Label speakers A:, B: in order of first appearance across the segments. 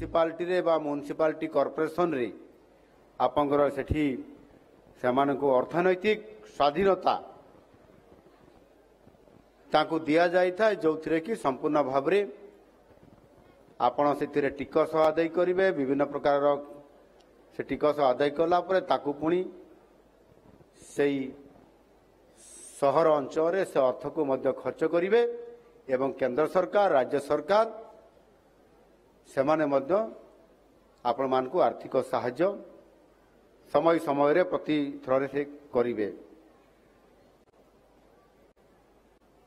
A: Municipality रे बा municipality corporation रे आपंकर सेठी सेमानकु अर्थनैतिक स्वाधीनता ताकू दिया जाई था जो कि संपूर्ण भाव रे आपण से टिकस आदाय करेंगे विभिन्न प्रकार से टिकस आदाय कला ताकू पुणी से सहर अंचल से अर्थ को मध्य खर्च करेंगे एवं केंद्र सरकार राज्य सरकार से माने मध्य आपण मानकु आर्थिक सहाय्य समय समय रे प्रति थ्रे से करेंगे।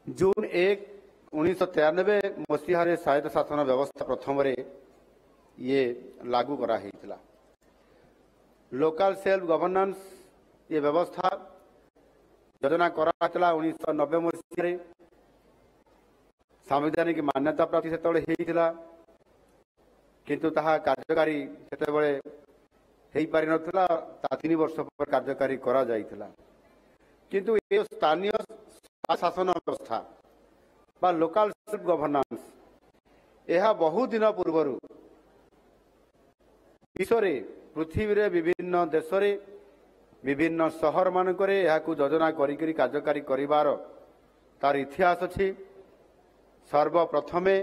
A: जून 1 1993 मसीह स्वायत्त शासन व्यवस्था प्रथम ये लागू करा हितला। लोकल सेल्फ गवर्नेंस ये व्यवस्था योजना करा 1990 मसीह संवैधानिक मान्यता प्राप्ति से किंतु ताहा कार्यकारी से पारि नथिला 3 वर्ष पर कार्यकारी करा जाइथिला। किंतु ये स्थानीय शासन व्यवस्था बा लोकल सेल्फ गवर्नेंस यह बहु दिन पूर्वर विश्व पृथ्वी रे विभिन्न देश रे विभिन्न शहर मानकरे यहाकू योजना करी कार्यकारी करिवार तार इतिहास अछि। सर्वप्रथमे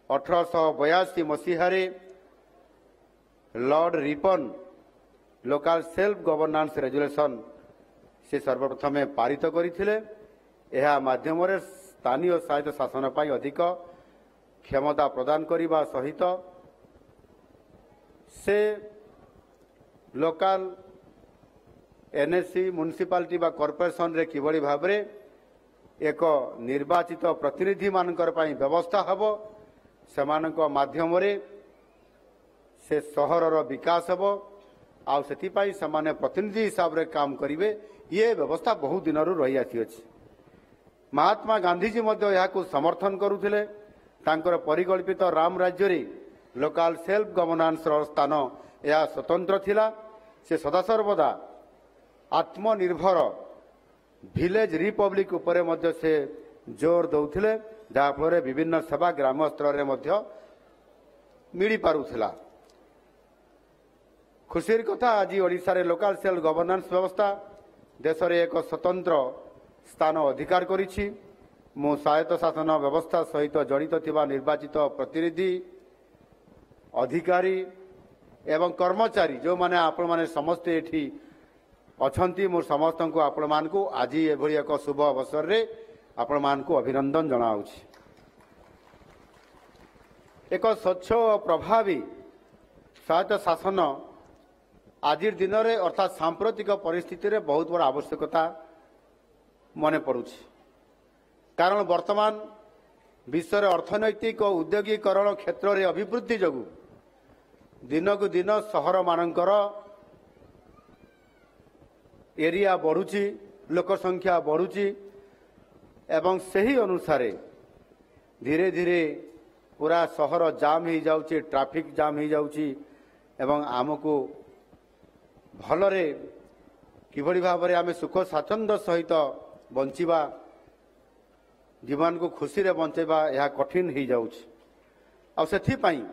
A: 1882 मसीह Lord Ripon local self governance resolution से सर्वप्रथमे पारित करथिले। यह माध्यम स्थानीय स्वायत्त शासन पर अधिक क्षमता प्रदान करने सहित से लोकल एनएससी म्युनिसिपालिटी बा कॉर्पोरेशन रे किभली भाव रे एक निर्वाचित प्रतिनिधि मानकर पई व्यवस्था हबो सेमानक माध्यम रे से सहरर विकास हबो आ सेति पई समाने प्रतिनिधि हिसाब रे काम करिवे। ये व्यवस्था बहु दिनरु रही आसी अछि। महात्मा गांधीजी यह समर्थन करुले। परिकल्पित राम राज्य रे लोकल सेल्फ गवर्नेंस स्थान यह स्वतंत्र थिला। से सदासर्वदा आत्मनिर्भर विलेज रिपब्लिक उपरे मध्य से जोर दौथिले जहाँफल विभिन्न सेवा ग्राम स्तर में मिल पारुथिला। खुशीर कथा आज ओडिशा रे लोकल सेल्फ गवर्नेंस व्यवस्था देश रे एक स्वतंत्र स्थान अधिकार करिछि। मु स्वायत्त शासन व्यवस्था सहित जड़ित थिबा निर्वाचित प्रतिनिधि अधिकारी एवं कर्मचारी जो माने आपण माने समस्ते एठी अछंती मु समस्त को आपण मानकु आज एभली एक शुभ अवसर रे आपण मानकु अभिनंदन जणाउछि। एक स्वच्छ और प्रभावी स्वायत्त शासन आज दिन में अर्थात सांप्रतिक परिस्थिति रे बहुत बड़ा आवश्यकता मन पड़ुछि। कारण वर्तमान विश्व अर्थनैतिक और उद्योगीकरण क्षेत्र में अभिवृद्धि जगु दिन को दिन सहर मानकर एरिया बढ़ुची लोक संख्या बढ़ुची एवं सही अनुसार धीरे धीरे पूरा सहर जाम हो जाउची ट्रैफिक जाम हो जाउची एवं आमको भलरे किभली भाव में आम सुख स्वाच्छंद्य सहित बंचिबा जीवन को खुशी रे बंचेबा यह कठिन हो जाउची। आ सेथि पई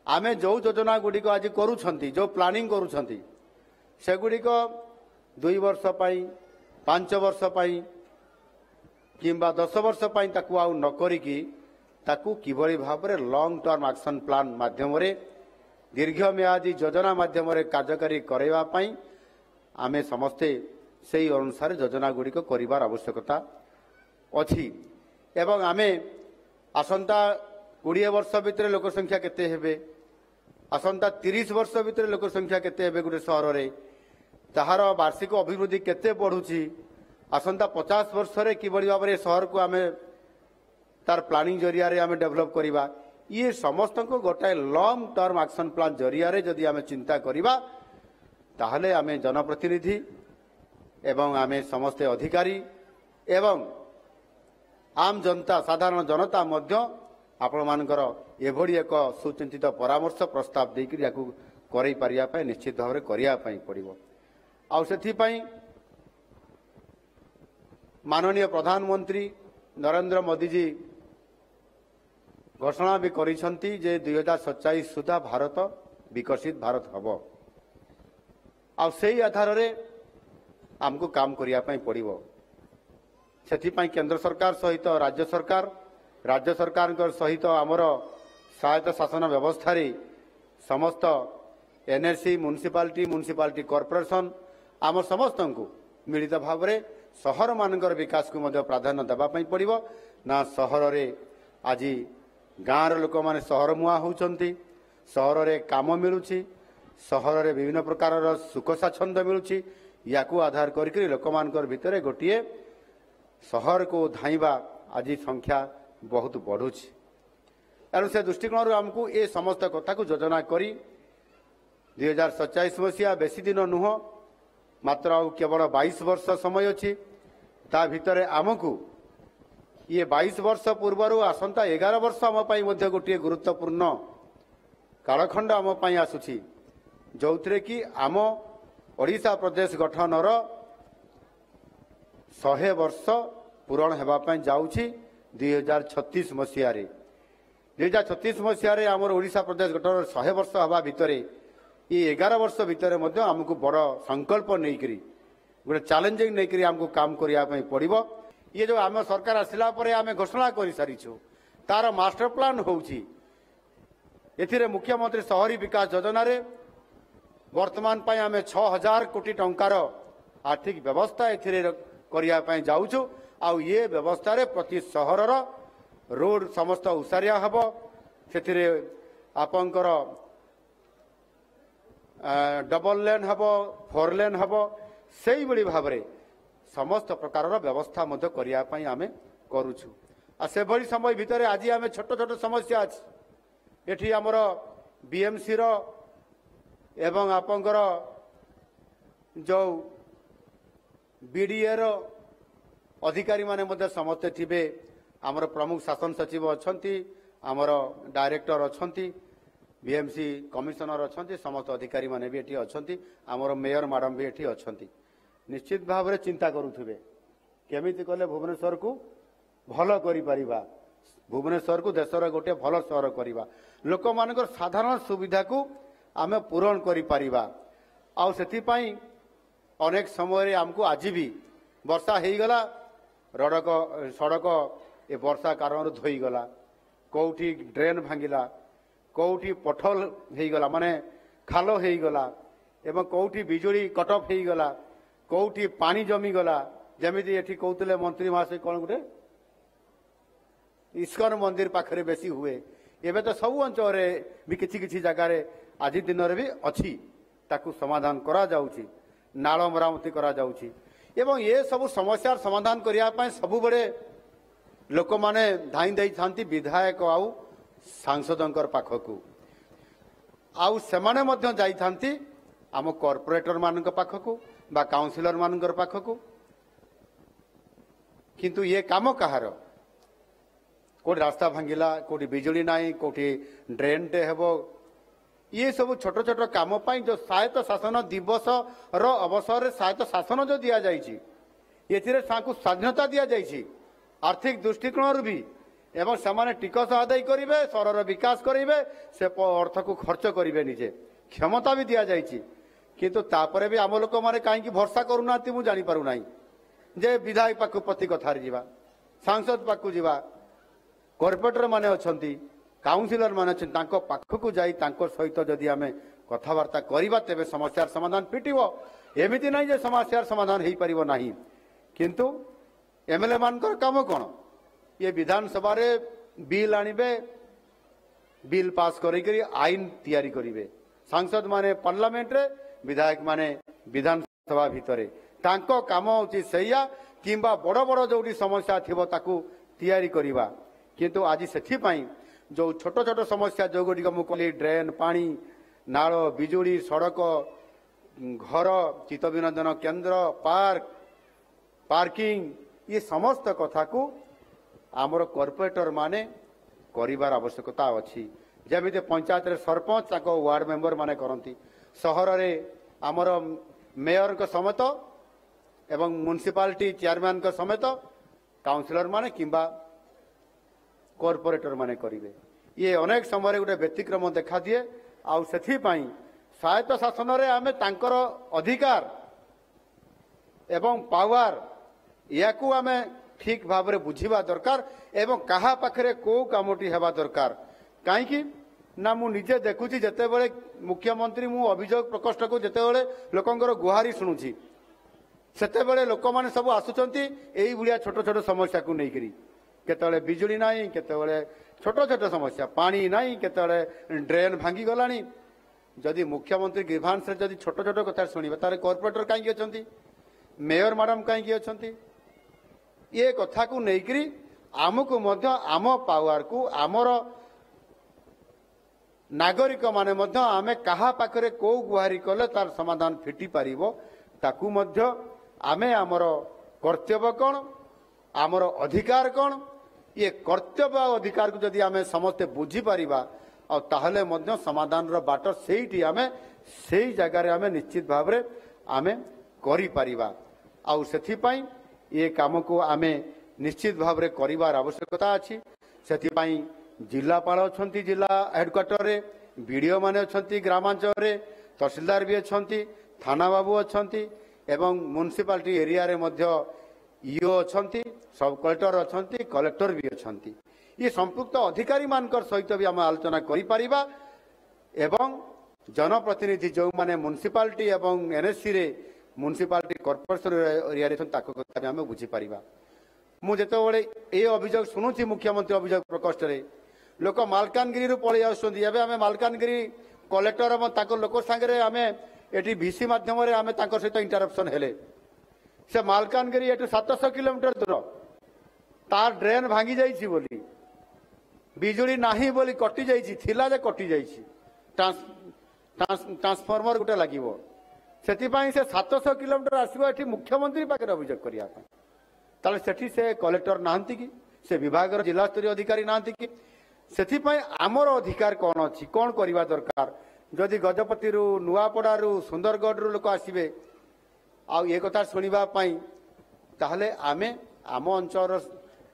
A: आमे जो योजना गुड़िक आज करूछंती जो प्लानिंग करूछंती से गुड़िक 2 वर्ष पई 5 वर्ष पई किंबा 10 वर्ष पई ताकू आउ न करिकी ताकू किभली भाव में लॉन्ग टर्म एक्शन प्लान माध्यम रे दीर्घम्यादी योजना माध्यम रे कार्यकारी करैबा पई आमे समस्ते से अनुसार योजना गुड़िक करिवार आवश्यकता अछि। एवं आमे आसंता 20 वर्ष भितर लोक संख्या केते हेबे आसंता 30 वर्ष भितर लोक संख्या केते हेबे गुटे सहर रे ताहार वार्षिक अभिवृद्धि केते बढ़ुची आसंता 50 वर्ष रे किभली भाव में सहर को आमे तार प्लानिंग जरिया रे आमे डेवलप करिबा। ये समस्त को गोटाए लॉन्ग टर्म एक्शन प्लान जरिया रे जदि आमे चिंता करिबा ताहले आमे जनप्रतिनिधि एवं आमे समस्त अधिकारी एवं आम जनता साधारण जनता मध्य आपण मानकर एभली एक सुचिंतित परामर्श प्रस्ताव देकर या करई पारिया पय निश्चित भाव में करिया पय पड़िबो। आ सेथि पय माननीय प्रधानमंत्री नरेंद्र मोदी जी घोषणा भी करिसंती जे 2047 सुधा भारत विकसित भारत हम आ से आधार रे आमको काम करिया पई पड़िबो सेथिपाई केंद्र सरकार सहित राज्य सरकार सहित आमर सहायता शासन व्यवस्था रे समस्त एनएससी म्युनिसिपालिटी कॉर्पोरेशन आम समस्त को मिलित भाव में सहर मानकर विकास को मध्य प्राधान्य देवा पड़िबो ना सहर रे आज गाँव लोक मैंने सहर मुआ होउछंती सहर रे काम मिलुछि सहर रे विभिन्न प्रकार सुख स्वाच्छंद मिलुछि याकू आधार करके लोक मानकर भितरे गोटे सहर को धाइबा आज संख्या बहुत बढ़ुछि एणु से दृष्टिकोण आमको ये समस्त कथा को योजना करी 2047 मसीहा बेसी दिन नुह मात्र केवल 22 वर्ष समय अच्छी ता भितरे आमको ये 22 वर्ष पूर्वर आसंता 11 वर्ष आम मध्य गोटे गुरुत्वपूर्ण कालखंड आम आसुछि जो थे कि आम ओडिशा प्रदेश गठनर 100 वर्ष पूरण होगापी जाऊँगी 2036 मसीह 2036 मसीह आमर ओडिशा प्रदेश गठन 100 वर्ष हवा भितर ये 11 वर्ष भितर आमको बड़ संकल्प नहीं गोटे चैलेंजिंग नहीं आमको काम करने पड़ो ये जो आम सरकार आसला आम घोषणा कर सारीचु तार मास्टर प्लान होउछि एथिरे मुख्यमंत्री शहरी विकास योजना रे वर्तमान पाई आम 6000 कोटी टंकार आर्थिक व्यवस्था एथिरे करिया पई जाउछु आ ये व्यवस्था रे प्रति सहर रोड समस्त उसारिया हबो सेथिरे आपनकर डबल लेन हबो 4 लेन हबो सेही बड़ी भाव रे समस्त प्रकार व्यवस्था मध्य करिया पई आमे करूछु आ से बड़ी समय भितर आज आमे छोट छोट समस्या अछि एठी हमर बीएमसी रो एवं आपनकर जो बीडीए रो अधिकारी माने मध्य समस्त थिबे आमर प्रमुख शासन सचिव अछंती आमर डायरेक्टर अछंती बीएमसी कमिशनर अछंती समस्त अधिकारी माने भी एठी अछंती आमर मेयर मैडम भी एठी अछंती निश्चित भाव में चिंता करुथिबे केमिति कले भुवनेश्वर को भल करि परिबा भुवनेश्वर को देशर गोटे भल सहर करिबा लोक मानकर साधारण सुविधा को आमे पूरण करि परिबा आ सेति पई अनेक समय आमको आज भी वर्षा हो गला सड़क ए वर्षा कारण धोई गला कौटी ड्रेन भांगिला कौटी पथल हो गला माने खाल हो गला एवं कौटी बिजुली कटअफ हो गला कौटी पानी जमी गला जमीती एठी कहते मंत्री महाशय कौन गोटे इस्कन मंदिर पाखरे बेसी हुए एवं तो सब अंचल भी किसी जगार आज दिन भी अच्छी ताकू समाधान करा जाउची नाल मरामती करा जाउची एवं ये सब समस्या समाधान करने सब बड़े लोक माने धाई दे थांती विधायक आउ सांसदों पाखकू आउ सेमाने मध्य जाई थांती आम कॉर्पोरेटर मान पाखकू बा काउंसिलर मान पाखकू किंतु ये काम कहार कोटी रास्ता भांगिला कोटी बिजुली नाई कोटी ड्रेन टे हेबो ये सब छोट छोट काम पाई जो स्वायत्त शासन दिवस रो अवसर रे स्वायत्त शासन जो दिया जाइछि एथिरे साकु स्वाधीनता दिया जाइछि आर्थिक दृष्टिकोण भी एवं समाने टिकस आदाय करिवे शहर विकास करिवे से अर्थ को खर्च करिवे निजे क्षमता भी दिया जाइछि किंतु तापरे भी आम लोक माने काहेकि भरोसा करूना मु जानि पारु नाही जे विधायक पाखु प्रति कथा जीवा सांसद पाखु जीवा कॉर्पोरेटर माने अछंती काउंसिलर मान पाखक जाई सहित जदि आम कथबार्ता करवा तेरे समस्यार समाधान फिटिबो एमिति नहीं जे समस्यार समाधान हो पारिबो नाही किंतु एमएलए मानकर काम कौन ये विधानसभा रे बिल आनिबे बिल पास करी आईन तैयारी करिवे सांसद माने पार्लियामेंट रे विधायक माने विधानसभा भितरे तांको काम होची सैया किंबा बड़ बड़ जोटी समस्या थिबो ताकू तैयारी करिवा किंतु आज सेथि पई जो छोट छोट समस्या जो गुड़िक मुझे ड्रेन पानी नाल बिजुली सड़क घर चित्त विनोदन केन्द्र पार्क पार्किंग ये समस्त कथा को आमर कॉर्पोरेटर माने करिवार आवश्यकता अच्छी जमी पंचायत रे सरपंच वार्ड मेंबर माने करती सहर रे आमर मेयर को समेत एवं म्युनिसिपालिटी चेयरमैन को समेत काउंसिलर माने किंबा कॉर्पोरेटर माने करिवे। ये अनेक समय गोटे व्यतिक्रम देखा दिए आउ सेथिपाई स्वायत्त शासन रे आमे तांकर अधिकार एवं पावर या आमे ठीक भाव में बुझा दरकार एवं कहा पाखरे को कामटी हेबा दरकार कहीं ना मु निजे देखुची जिते बड़े मुख्यमंत्री मु अभियोग प्रकोष्ठ को जिते बड़े लोकंकर गुहारी शुणुची सेते बड़े लोक माने सब आसुचंती एई बुढ़िया छोट छोट समस्या को लेकर केतले बिजुली नाही केतले छोट छोट समस्या पानी नाही केतले ड्रेन भांगी गलानी जदि मुख्यमंत्री ग्रीभांस जदि छोट छोट कथा शुणिबा तारे कॉर्पोरेटर कहीं अच्छा मेयर मैडम कहीं अच्छा ये कथा को लेकर आमको मध्य आम पावर को आमर नागरिक माने मध्य आमे कहा पाखरे को गुहारी कले तार समाधान फिटी पारिबो ताकू मध्य आमे आमर कर्तव्य कौन आमर अधिकार कौन ये कर्तव्य अधिकार को जदि आमे समस्ते बुझी पारिबा और ताहले मध्य समाधान रो बाट सेठी आमे सेही जगह रे आमे निश्चित भाव रे आमे करि पारिबा आउ सेथि पई ये काम को आमे निश्चित भाव रे करिवार आवश्यकता अछि सेथि पई जिलापाल अच्छी जिला हेडक्वार्टर रे बीडीओ माने अच्छी ग्रामांचल रे तहसीलदार भी अच्छी थाना बाबू अच्छी एवं म्युनिसिपालिटी एरिया रे मध्य ईओ अच्छी सब कलेक्टर अच्छी कलेक्टर भी अच्छी ये संपुक्त अधिकारी मानकर सहित भी आम आलोचना करिपारिबा एवं जनप्रतिनिधि जो माने म्युनिसिपालिटी एवं एनएससी रे म्युनिसिपालिटी कॉर्पोरेशन एरिया रे ताको कथा भी आम बुझी पारिबा मु जेतेबेले ए अभियोग शुणुची मुख्यमंत्री अभियोग प्रकोष्ठ रे लोक मालकानगिरी पलि आसुछंती एबे आमे मालकानगिरी कलेक्टर एवं लोक सांगे आमे एटी भिसी माध्यम आमे तांकर सहित इंटरप्शन हेले से मालकानगिरी एटू 700 किलोमीटर दूर तार ड्रेन भांगी जाइछि बोली बिजुली नाही बोली कटि जाइछि थिला जे कटि जाइछि ट्रांसफार्मर गुटे लागिवो सेतिपाई से 700 किलोमीटर आसीबो एटी मुख्यमंत्री पाखे अभियोग करिया ताले सेठी से कलेक्टर नाहंती कि से विभाग जिला स्तरीय अधिकारी नाहंती कि सेथिपाई आमर अधिकार कौन अच्छी कौन करवा दरकार जदि गजपति नुआपड़ू सुंदरगढ़ लोक आसबे आउ ये कथा शुणा ताहले आमे आम अंचल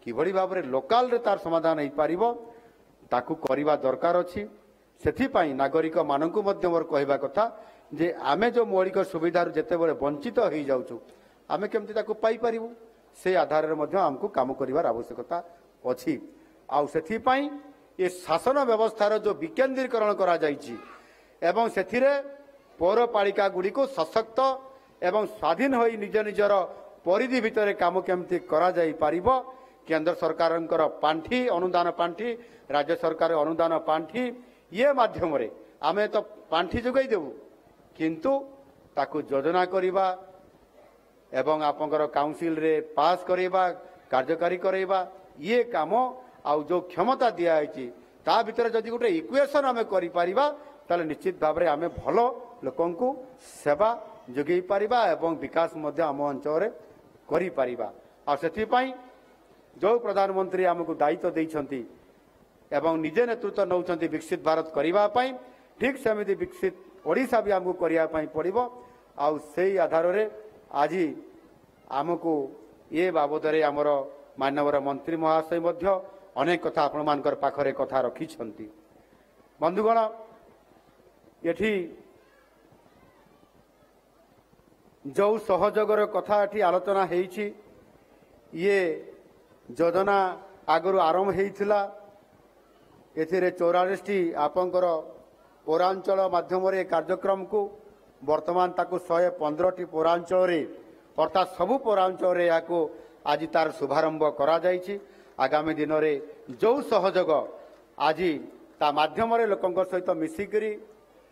A: किभली भाव में लोकाल रे तार समाधान हो पार ताकू करवा दरकार अच्छी सेथिपाई नागरिक मानकु मध्य मोर कहवा कथा जे आमे जो मौलिक सुविधा जिते बड़े वंचित हो जाऊँ आमे केमती ताकू पाई पारिबु से आधार रे मध्य हमको काम करिवार आवश्यकता अछि आउ सेथिपाई ये शासन व्यवस्थार जो विकेंद्रीकरण करा जाइछि एवं सेथिरे पौरपालिका गुड़ी को सशक्त एवं स्वाधीन होई निज निजर परिधि भितर काम केमती करा जाई पारिबो केंद्र सरकारंकर पांठी अनुदान पांठी राज्य सरकार अनुदान पांठी ये माध्यम रे आमे तो पांठी जोगाई देबु किंतु ताकू योजना करिबा एवं आपंकर काउंसिल रे पास करेबा कार्यकारी करेबा ये काम आउ जो क्षमता दिया है ता भीतर जदि गोटे इक्वेशन आमे करि पारिबा ताले निश्चित भाव में आमे भलो लोकंकु सेवा जोगई पारिबा एवं विकास मध्य आम अंचल रे करि पारिबा आ सेथि पई जो प्रधानमंत्री आमको दायित्व देइछंती एवं निजे नेतृत्व नौछंती विकसित भारत करिबा पई ठीक सेमिति विकसित ओडिशा भी आमको करिया पई पड़िबो आ सेही आधार रे आज आमको ये बाबद आमर मानवर मंत्री महाशय मध्य अनेक कथा आपण मानकर पाखरे कथा रखी बंधुगण ये जो सहयोगर कथा ये आलोचना होइछि ये योजना आगु आरंभ होइथिला एथिरे 44टी आपंकर पौरांचल माध्यम कार्यक्रम को वर्तमान ताकू 115टी पौरांचल रे अर्थात सबु पौरांचल रे याको आज तार शुभारंभ करा जाइछि आगामी दिन में जो सहयोग आज ता माध्यम लोकों सहित मिसिकरी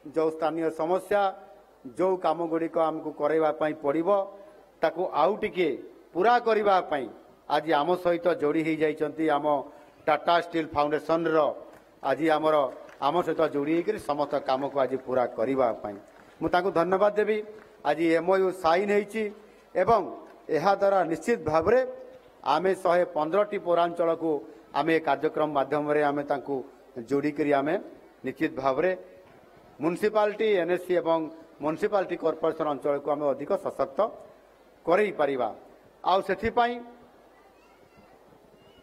A: जो स्थानीय समस्या जो काम गुड़िक आमको करवाई पड़ो ताकू आउ टिके पूरा करने आज आम सहित जोड़ी हो जाइछंती आम टाटा स्टील फाउंडेशन रो आज आमर आम सहित जोड़ी होकर समस्त काम को आज पूरा करने मुझे धन्यवाद देवी आज एमओयू साइन होइछि एवं यह द्वारा निश्चित भाव में आमे 115टी पौरांचल को आमे कार्यक्रम माध्यम रे आमे तांकू जोड़ी करी आमे निश्चित भाव में म्युनिसिपालिटी एनएससी एवं म्युनिसिपालिटी कॉर्पोरेशन अंचल को आमे अधिक सशक्त करई परिबा आउ सेथि पई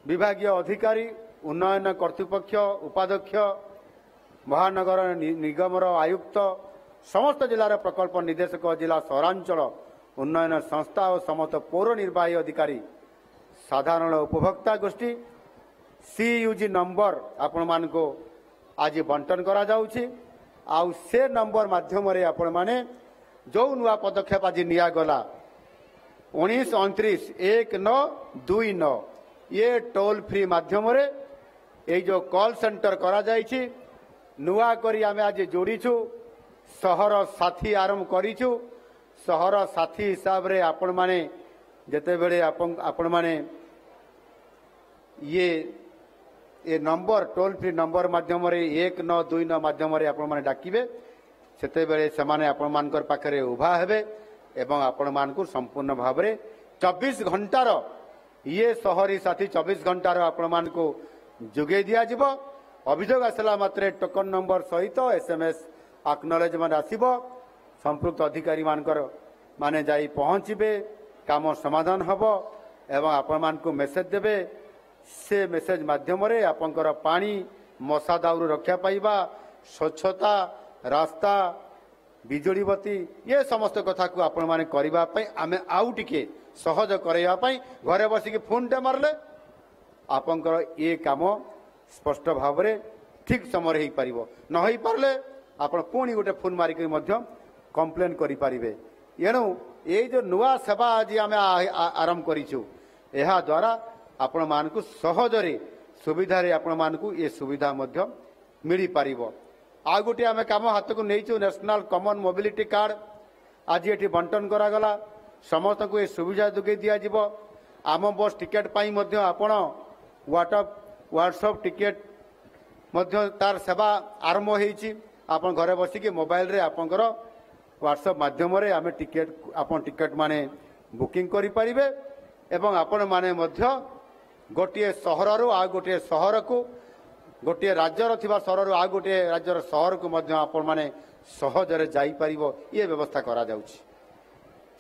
A: विभागीय अधिकारी उन्नयन कर्तृपक्ष उपाध्यक्ष महानगर निगमर आयुक्त समस्त जिलार प्रकल्प निर्देशक जिला सहरांचल उन्नयन संस्था और समस्त पौर निर्वाही अधिकारी साधारण उपभोक्ता गोष्ठी CUG नंबर आपण मान को आज बंटन करा जाउछि आउ से नंबर माध्यम रे आपण माने जो नुआ पदक्षेप आज निया गला 1929 ये टोल फ्री माध्यम रे ये जो कॉल सेंटर करा जाइछि नुआ करी आमे आज जोड़ीछु सहर साथी आरंभ करिछु सहर साथी हिसाब रे आपण माने जेते बेले आपण माने ये नंबर टोल फ्री नंबर माध्यम रे 1929 माध्यम रे आपण माने डाकिबे सेते बेले समाने आपण मानकर पाखरे उभा हेबे एवं आपण मानकु संपूर्ण भाव रे 24 घंटार ये सहरी साथी 24 घंटार आपण मानकु जोगे दिया जिवो अभियोग आसला मात्रे टोकन नंबर सहित SMS एक्नॉलेजमेंट आसीबो संपृक्त अधिकारी मानकर माने जाई पहुंचबे काम समाधान हबो एवं आपण मानकु मेसेज देबे से मेसेज माध्यम रे आपनकर पानी मशा दाउरू रक्षा पाइबा स्वच्छता रास्ता बिजुली बत्ती ये समस्त कथा को आपण माने करबा पई आमे आउ टिके सहज करैबा पई घरे बसी के फोन टे मारले आपनकर ये काम स्पष्ट भाव रे ठीक समय रे ही परिबो न होई परले आपण पुणी गोटे फोन मारी के मध्य कंप्लेन करि परिबे एणु ये जो नुआ सेवा आज आमे आरंभ करिछु एहा द्वारा आपण मानकु सहज रे सुविधा रे आपण मानकु ये सुविधा मध्य मिली परिबो आ गोटे आमे काम हाथ को नहींचु नेशनल कॉमन मोबिलिटी कार्ड आज ये बंटन करा गला समस्त को ये सुविधा जोगे दिया जिवो आम बस टिकेट पाई मध्य आपण व्हाट्सएप टिकेट मध्य तार सेवा आरंभ होईची आपण घरे बसी के मोबाइल रे आपनकर व्हाट्सएप माध्यम रे आमे टिकेट आपण टिकेट माने बुकिंग करि परिबे एवं आपण माने मध्य गोटे सहर रु आ गोटे सहर को गोटे राज्यर थिबा सहर रु आ गोटे राज्यर सहर को मध्य आपण माने सहज रे जाई परिबो ये व्यवस्था करा जाउछि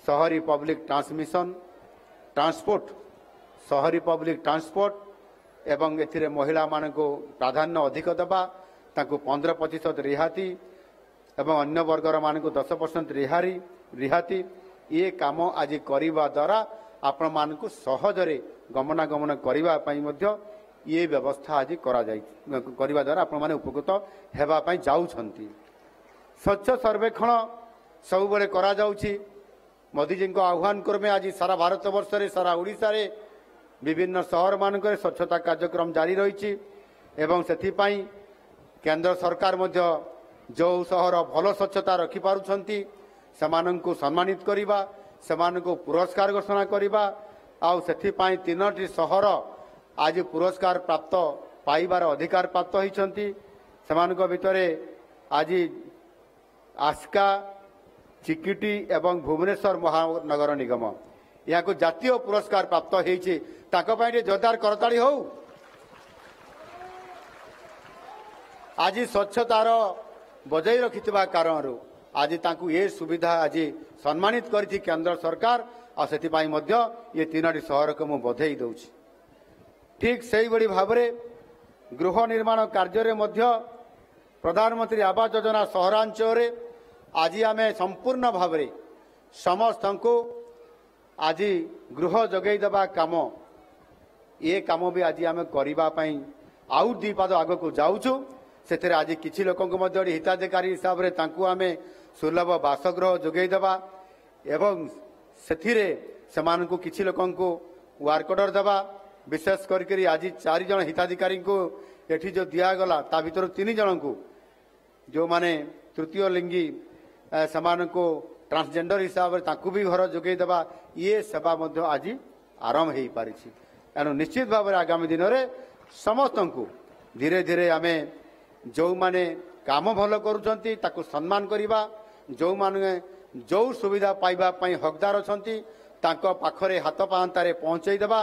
A: शहरी पब्लिक ट्रांसमिशन ट्रांसपोर्ट शहरी पब्लिक ट्रांसपोर्ट एवं एथिरे महिला मानको प्राधान्य अधिक दबा तांको 15% रिहाती एवं अन्य वर्गर मानको 10% रिहाती ये काम आज करिबा द्वारा आपण मानको सहज रे गमनागमन करिबा पई मध्य ये व्यवस्था आज करा जाई करिबा द्वारा आपण माने उपकृत हेबा पई जाउछंती स्वच्छ सर्वेक्षण सब बेले करा जाउछि मोदी जी को आह्वान क्रमे आज सारा भारत वर्ष रे सारा ओडिसा रे विभिन्न शहर मानक स्वच्छता कार्यक्रम जारी रही एवं से केंद्र सरकार मध्य जो शहर भल स्वच्छता रखिपारुछंती सेमानंकु सम्मानित करिबा सेमानंकु पुरस्कार घोषणा करिबा आउ सेथिपाई 3टी शहर आज पुरस्कार प्राप्त पाइबार अधिकार प्राप्त होइछंती सेमानक भितरे आज आस्का चिकिटी एवं भुवनेश्वर महानगर निगम यहाँ को जातीय पुरस्कार प्राप्त होइछि ताको पाई जोरदार करताली हो आज स्वच्छतार बजाई रखिथिबा कारणरू आज तांकु ये सुविधा आज सम्मानित करिथि केंद्र सरकार आ सेथिपाई मध्य ये 3टी शहर को मु बधाई दउछि ठीक सही बड़ी भाव रे गृह निर्माण कार्य रे मध्य प्रधानमंत्री आवास योजना सहरांचल रे आज आमे संपूर्ण भाव रे समस्त को आज गृह जगै देबा काम ये काम भी आज आमे करिबा पई आउ दी पाद आग को जाउछु सेथरे आज किछि लोकन को मध्य हिताधिकारी हिसाब रे तांकु आमे सुलभ बासगृह जगै देबा एवं सेथिरे समान को किछि लोकन को वर्क ऑर्डर देबा विशेष करके आज 4 जन हिताधिकारी को एठी जो दिया गला ता भीतर 3 जन को जो माने तृतीय लिंगी समान को ट्रांसजेंडर हिसाब रे तांकु भी घर जगै देबा ये सेवा मध्य आज आरंभ हो पारि एणु निश्चित भाव में आगामी दिन में समस्त को धीरे धीरे आमे जो माने काम भल करुछंती ताकु सम्मान करिबा जो माने जो सुविधा पाइबा पई हकदार अछंती तांको पाखरे हाथ पांतारे पहुंचई देबा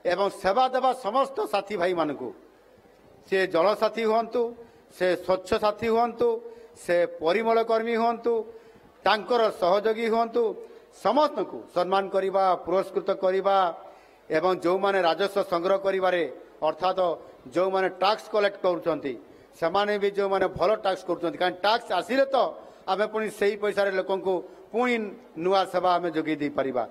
A: एवं सेवा देबा समस्त साथी भाई मानकु से जल साथी हुंतु से स्वच्छ साथी हुंतु से परिमल कर्मी हुंतु तांकर सहयोगी हुंतु समस्त को सम्मान करिबा पुरस्कृत करिबा एवं जो माने राजस्व संग्रह करिबारे अर्थात जो माने टैक्स कलेक्ट करूछंती सेमाने भी जो माने भलो टैक्स करूछंती कारण टैक्स आसिले तो आमे पुनी सही पैसा रे लोकन को पुनी नुआ सेवा आमे जोगी दी परिबा।